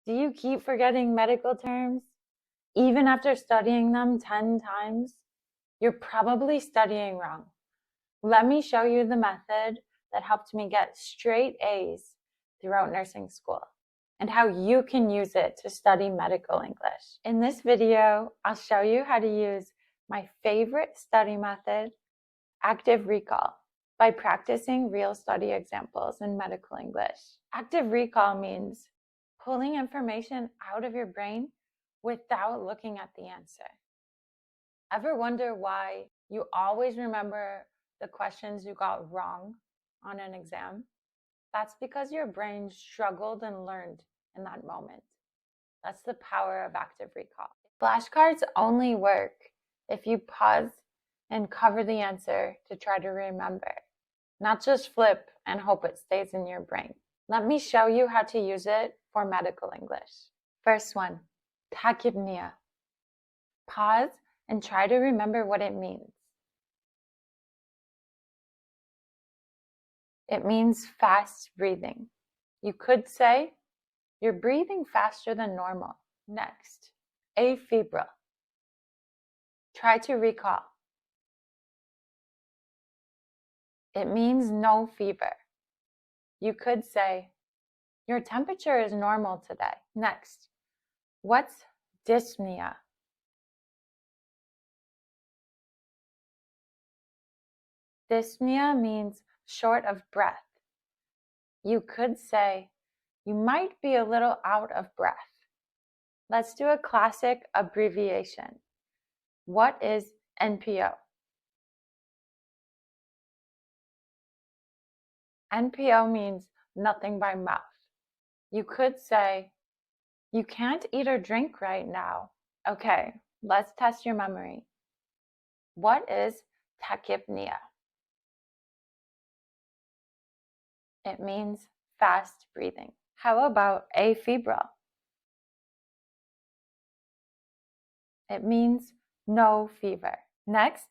Do you keep forgetting medical terms? Even after studying them 10 times? You're probably studying wrong. Let me show you the method that helped me get straight A's throughout nursing school and how you can use it to study medical English. In this video, I'll show you how to use my favorite study method, active recall, by practicing real study examples in medical English. Active recall means pulling information out of your brain without looking at the answer. Ever wonder why you always remember the questions you got wrong on an exam? That's because your brain struggled and learned in that moment. That's the power of active recall. Flashcards only work if you pause and cover the answer to try to remember, not just flip and hope it stays in your brain. Let me show you how to use it for medical English. First one, tachypnea. Pause and try to remember what it means. It means fast breathing. You could say, you're breathing faster than normal. Next, afebrile. Try to recall. It means no fever. You could say, your temperature is normal today. Next, what's dyspnea? Dyspnea means short of breath. You could say, you might be a little out of breath. Let's do a classic abbreviation. What is NPO? NPO means nothing by mouth. You could say, you can't eat or drink right now. Okay, let's test your memory. What is tachypnea? It means fast breathing. How about afebrile? It means no fever. Next,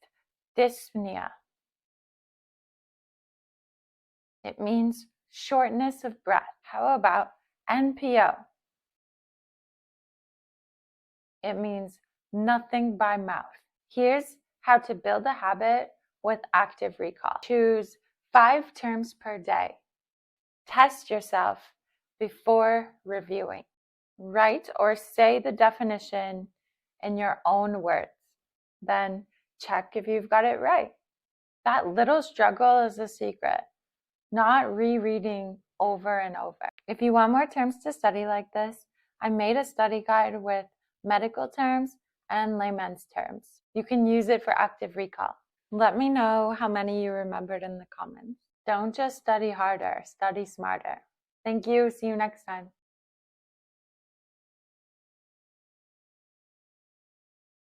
dyspnea. It means shortness of breath. How about NPO? It means nothing by mouth. Here's how to build a habit with active recall. Choose 5 terms per day. Test yourself before reviewing. Write or say the definition in your own words. Then check if you've got it right. That little struggle is the secret, not rereading over and over. If you want more terms to study like this, I made a study guide with medical terms and layman's terms. You can use it for active recall. Let me know how many you remembered in the comments. Don't just study harder, study smarter. Thank you. See you next time.